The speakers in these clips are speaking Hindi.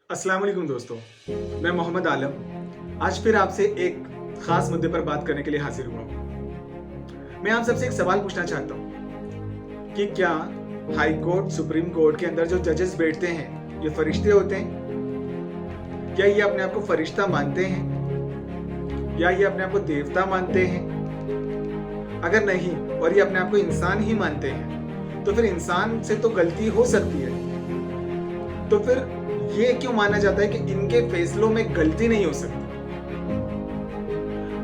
अस्सलाम वालेकुम दोस्तों, मैं मोहम्मद आलम आज फिर आपसे एक खास मुद्दे पर बात करने के लिए हाजिर हुआ हूँ। मैं आप सबसे एक सवाल पूछना चाहता हूँ कि क्या हाई कोर्ट, सुप्रीम कोर्ट के अंदर जो जजेस बैठते हैं, ये फरिश्ते होते हैं? क्या ये अपने आप को फरिश्ता मानते हैं या ये अपने आप को देवता मानते हैं? अगर नहीं और ये अपने आप को इंसान ही मानते हैं, तो फिर इंसान से तो गलती हो सकती है। तो फिर ये क्यों माना जाता है कि इनके फैसलों में गलती नहीं हो सकती?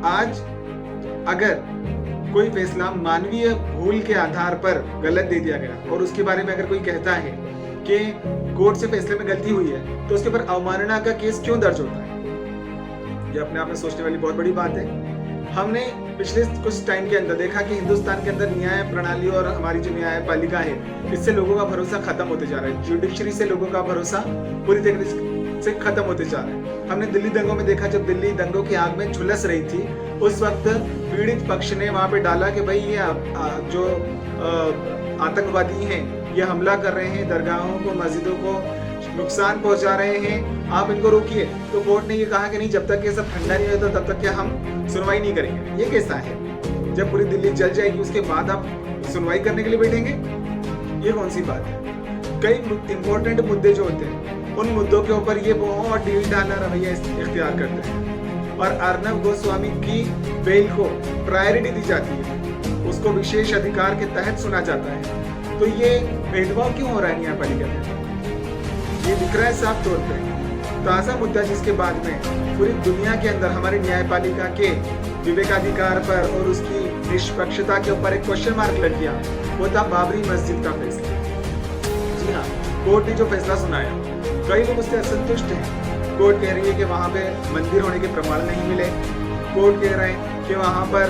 आज अगर कोई फैसला मानवीय भूल के आधार पर गलत दे दिया गया और उसके बारे में अगर कोई कहता है कि कोर्ट से फैसले में गलती हुई है, तो उसके ऊपर अवमानना का केस क्यों दर्ज होता है? ये अपने आप में सोचने वाली बहुत बड़ी बात है। हमने पिछले कुछ टाइम के अंदर देखा कि हिंदुस्तान के अंदर न्याय प्रणाली और हमारी जो न्यायपालिका है, इससे लोगों का भरोसा खत्म होते जा रहा है। जुडिशरी से लोगों का भरोसा पूरी तरीके से खत्म होते जा रहा है। हमने दिल्ली दंगों में देखा, जब दिल्ली दंगों की आग में झुलस रही थी, उस वक्त पीड़ित पक्ष ने वहां पे डाला कि भाई ये जो आतंकवादी हैं, ये हमला कर रहे हैं, दरगाहों को, मस्जिदों को नुकसान पहुंचा रहे हैं, आप इनको रोकिए। तो कोर्ट ने ये कहा कि नहीं, जब तक ये सब ठंडा नहीं होता तब तक क्या हम सुनवाई नहीं करेंगे। ये कैसा है? जब पूरी दिल्ली जल जाएगी उसके बाद आप सुनवाई करने के लिए बैठेंगे? ये कौन सी बात है? कई इंपॉर्टेंट मुद्दे जो होते हैं, उन मुद्दों के ऊपर ये बहुत ढील ढाला रवैया इख्तियार करते हैं और अर्नब गोस्वामी की बेल को प्रायोरिटी दी जाती है, उसको विशेष अधिकार के तहत सुना जाता है। तो ये भेदभाव क्यों हो रहा है न्यायपालिका में? ये दिख रहा है साफ तौर पे। ताजा मुद्दा जिसके बाद में पूरी दुनिया के अंदर हमारी न्यायपालिका के विवेकाधिकार पर और उसकी निष्पक्षता के ऊपर एक क्वेश्चन मार्क लग गया, वो था बाबरी मस्जिद का फैसला। जी हाँ, कोर्ट ने जो फैसला सुनाया, कई लोग उससे असंतुष्ट हैं। कोर्ट कह रही है कि वहाँ पे मंदिर होने के प्रमाण नहीं मिले। कोर्ट कह रहे हैं कि वहाँ पर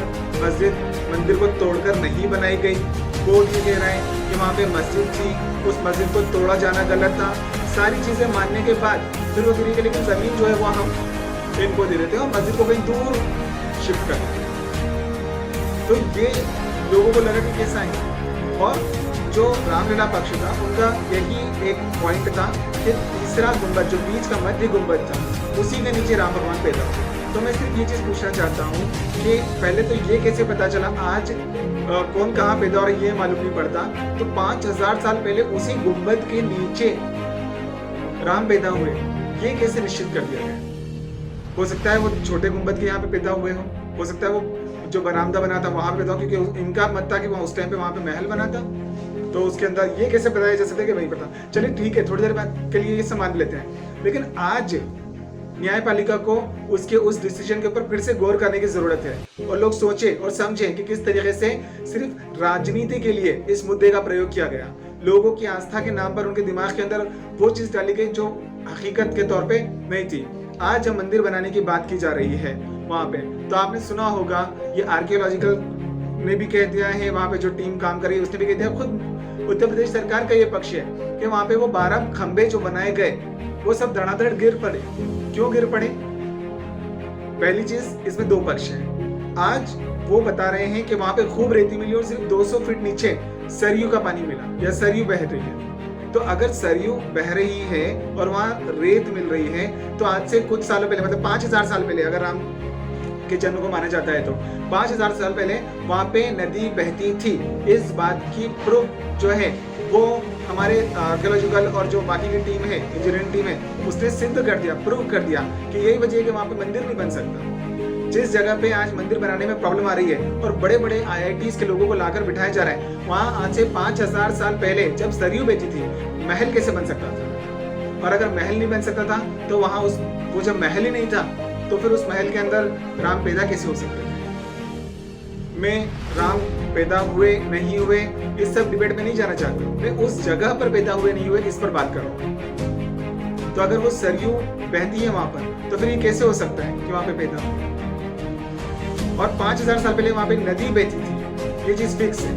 मंदिर को तोड़कर नहीं बनाई गई। कोर्ट ये कह रहे हैं कि वहाँ पे मस्जिद थी, उस मस्जिद को तोड़ा जाना गलत था। सारी चीजें मानने के बाद फिर वो गिरी के, लेकिन जमीन जो है वो हम इनको दे देते हैं और मस्जिद को कहीं दूर शिफ्ट कर देते हैं। तो ये लोगों को लगा कि कैसा है। और जो रामलीला पक्ष था, उनका यही एक पॉइंट था कि तीसरा गुंबद, जो बीच का मध्य गुंबद था, उसी के नीचे राम भगवान पैदा हुए। तो मैं सिर्फ ये चीज पूछना चाहता हूँ कि पहले तो ये कैसे पता चला, आज कौन कहाँ पैदा हो रहा है ये मालूम नहीं पड़ता। तो 5000 साल पहले उसी गुंबद के नीचे राम पैदा हुए, ये कैसे निश्चित कर दिया गया? हो सकता है वो छोटे गुंबद के यहाँ पे पैदा हुए हो सकता है वो जो बरामदा बना था वहां पे पैदा हो, क्योंकि इनका मत था कि वहां उस टाइम पे वहां पे महल बना था। तो उसके अंदर ये कैसे बताया जा सकता है कि नहीं पता? चलिए ठीक है, थोड़ी देर बाद के लिए ये मान लेते हैं, लेकिन आज न्यायपालिका को उसके उस डिसीजन के ऊपर फिर से गौर करने की जरूरत है और लोग सोचे और समझें कि किस तरीके से सिर्फ राजनीति के लिए इस मुद्दे का प्रयोग किया गया। लोगों की आस्था के नाम पर उनके दिमाग के अंदर वो चीज डाली गई जो हकीकत के तौर पे नहीं थी। आज जब मंदिर बनाने की बात की जा रही है वहां पे, तो आपने सुना होगा, ये आर्कियोलॉजिकल ने भी कह दिया है, वहां पे जो टीम काम कर रही है उसने भी कह दिया, खुद उत्तर प्रदेश सरकार का ये पक्ष है कि वहां पे वो 12 खंबे जो बनाए गए वो सब धड़ाधड़ गिर पड़े। क्यों गिर पड़े? पहली चीज, इसमें दो पक्ष हैं। आज वो बता रहे हैं कि वहां पे खूब रेती मिली और सिर्फ 200 फीट नीचे सरयू का पानी मिला या सरयू बह रही है। तो अगर सरयू बह रही है और वहां रेत मिल रही है, तो आज से कुछ सालों पहले, मतलब 5000 साल पहले, अगर राम के जन्म को माना जाता है तो 5000 साल पहले वहां पे नदी बहती थी। इस बात की प्रूफ जो है वो हमारे आर्कियोलॉजिकल और जो बाकी की टीम है, इंजीनियरिंग टीम है, उसने सिद्ध कर दिया, प्रूव कर दिया कि यही वजह है कि वहां पे मंदिर नहीं बन सकता। जिस जगह पे आज मंदिर बनाने में प्रॉब्लम आ रही है और बड़े बड़े IITs के लोगों को लाकर बिठाया जा रहा है, वहां आज से 5000 साल पहले जब सरयू बहती थी, महल कैसे बन सकता था? और अगर महल नहीं बन सकता था तो वहां वो जब महल ही नहीं था, तो फिर उस महल के अंदर राम पैदा कैसे हो सकते थे? मैं राम पैदा हुए नहीं हुए इस सब डिबेट में नहीं जाना चाहता, मैं उस जगह पर पैदा हुए नहीं हुए इस पर बात कर रहा हूँ। तो अगर वो सरयू बहती है वहां पर, तो फिर ये कैसे हो सकता है कि वहां पे पैदा हो? और 5000 साल पहले वहां पे नदी बहती थी, ये चीज फिक्स है।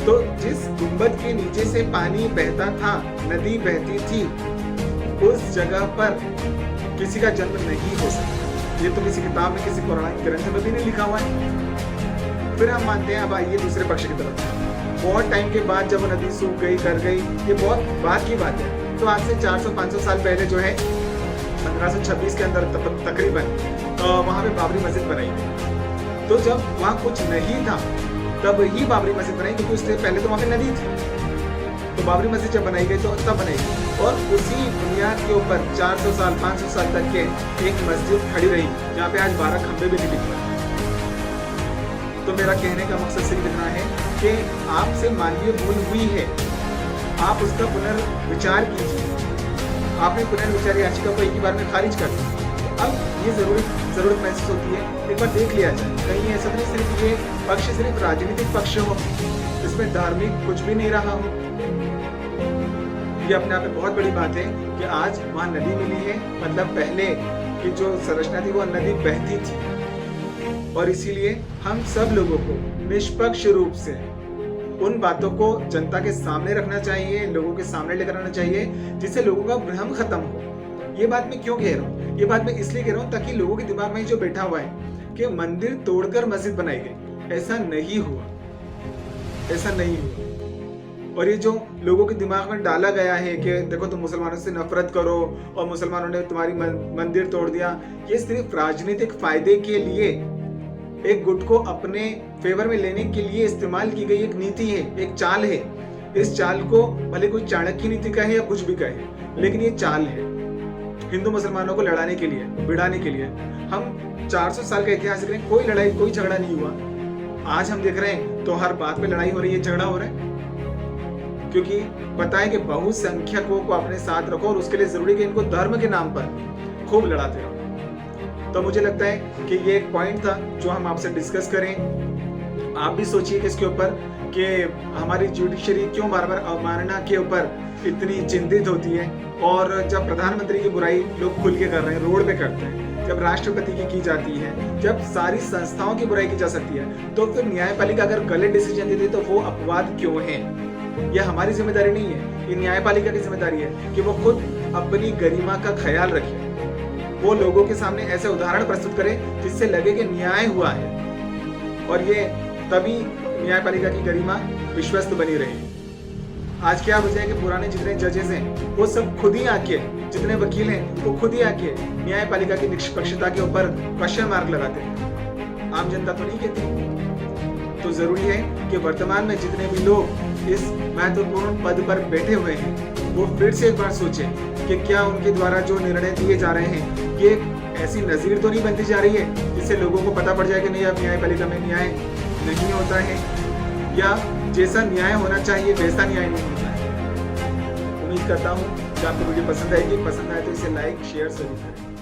तो जिस गुंबद के नीचे से पानी बहता था, नदी बहती थी, उस जगह पर किसी का जन्म नहीं हो सकता। ये तो किसी किताब में, किसी पौराणिक ग्रंथ में भी नहीं लिखा हुआ है। फिर हम मानते हैं अब आइए दूसरे पक्ष की तरफ। बहुत टाइम के बाद जब वो नदी सूख गई, कर गई, ये बहुत बात की बात है। तो आज से 400-500 साल पहले जो है 1526 के अंदर तकरीबन वहाँ पे बाबरी मस्जिद बनाई गई। तो जब वहाँ कुछ नहीं था तब ही बाबरी मस्जिद बनाई, क्योंकि उससे पहले तो वहाँ पे नदी थी। तो बाबरी मस्जिद जब बनाई गई तो तब बनाई गई और उसी बुनियाद के ऊपर 400 साल 500 साल तक के एक मस्जिद खड़ी रही जहाँ पे आज 12 खंबे भी नहीं दिख रहे। तो मेरा कहने का मकसद सिर्फ इतना है कि आपसे मानवीय भूल हुई है, आप उसका पुनर्विचार कीजिए। आपने पुनर्विचार याचिका को एक ही बार में खारिज कर दिया। अब ये जरूरत महसूस होती है एक बार देख लिया जाए, कहीं ऐसा नहीं सिर्फ ये पक्ष सिर्फ राजनीतिक पक्ष हो, इसमें धार्मिक कुछ भी नहीं रहा हो। ये अपने आप में बहुत बड़ी बात है कि आज वहाँ नदी मिली है, मतलब पहले की जो संरचना थी वो नदी बहती थी। और इसीलिए हम सब लोगों को निष्पक्ष रूप से उन बातों को जनता के सामने रखना चाहिए, लोगों के सामने लेकर आना चाहिए, जिससे लोगों का भ्रम खत्म हो। ये बात मैं क्यों कह रहा हूँ? ये बात मैं इसलिए कह रहा हूँ ताकि लोगों के दिमाग में जो बैठा हुआ है कि मंदिर तोड़कर मस्जिद बनाई गई, ऐसा नहीं हुआ, ऐसा नहीं हुआ। और ये जो लोगों के दिमाग में डाला गया है कि देखो तुम मुसलमानों से नफरत करो और मुसलमानों ने तुम्हारी मंदिर तोड़ दिया, ये सिर्फ राजनीतिक फायदे के लिए, एक गुट को अपने फेवर में लेने के लिए इस्तेमाल की गई एक नीति है, एक चाल है। इस चाल को भले कोई चाणक्य नीति कहे या कुछ भी कहे, लेकिन ये चाल है हिंदू मुसलमानों को लड़ाने के लिए, भिड़ाने के लिए। हम 400 साल का इतिहास देख रहे हैं, कोई लड़ाई कोई झगड़ा नहीं हुआ। आज हम देख रहे हैं तो हर बात पे लड़ाई हो रही है, झगड़ा हो रहा है, क्योंकि पता है कि बहुसंख्यकों को अपने साथ रखो और उसके लिए जरूरी है कि इनको धर्म के नाम पर खूब लड़ाते रहो। तो मुझे लगता है कि ये एक पॉइंट था जो हम आपसे डिस्कस करें। आप भी सोचिए कि इसके ऊपर कि हमारी जुडिशरी क्यों बार बार अवमानना के ऊपर इतनी चिंतित होती है, और जब प्रधानमंत्री की बुराई लोग खुल के कर रहे हैं, रोड पे करते हैं, जब राष्ट्रपति की जाती है, जब सारी संस्थाओं की बुराई की जा सकती है, तो फिर न्यायपालिका अगर गलत डिसीजन देती है तो वो अपवाद क्यों है? यह हमारी जिम्मेदारी नहीं है, ये न्यायपालिका की जिम्मेदारी है कि वो खुद अपनी गरिमा का ख्याल रखे, वो लोगों के सामने ऐसे उदाहरण प्रस्तुत करे जिससे लगे कि न्याय हुआ है, और ये तभी न्यायपालिका की गरिमा विश्वस्त बनी रही। आज क्या वजह है कि पुराने जितने जजेस हैं वो सब खुद ही आके, जितने वकील हैं वो खुद ही आके न्यायपालिका की निष्पक्षता के ऊपर क्वेश्चन मार्क लगाते हैं, आम जनता तो नहीं कहती। तो जरूरी है कि वर्तमान में जितने भी लोग इस महत्वपूर्ण पद पर बैठे हुए हैं वो फिर से एक बार सोचें कि क्या उनके द्वारा जो निर्णय दिए जा रहे हैं ये ऐसी नजीर तो नहीं बनती जा रही है जिससे लोगों को पता पड़ जाए कि नहीं अब न्यायपालिका में न्याय नहीं होता है, या जैसा न्याय होना चाहिए वैसा न्याय नहीं होता है। उम्मीद करता हूँ कि आपको वीडियो पसंद आएगी। पसंद आए तो इसे लाइक शेयर जरूर करें।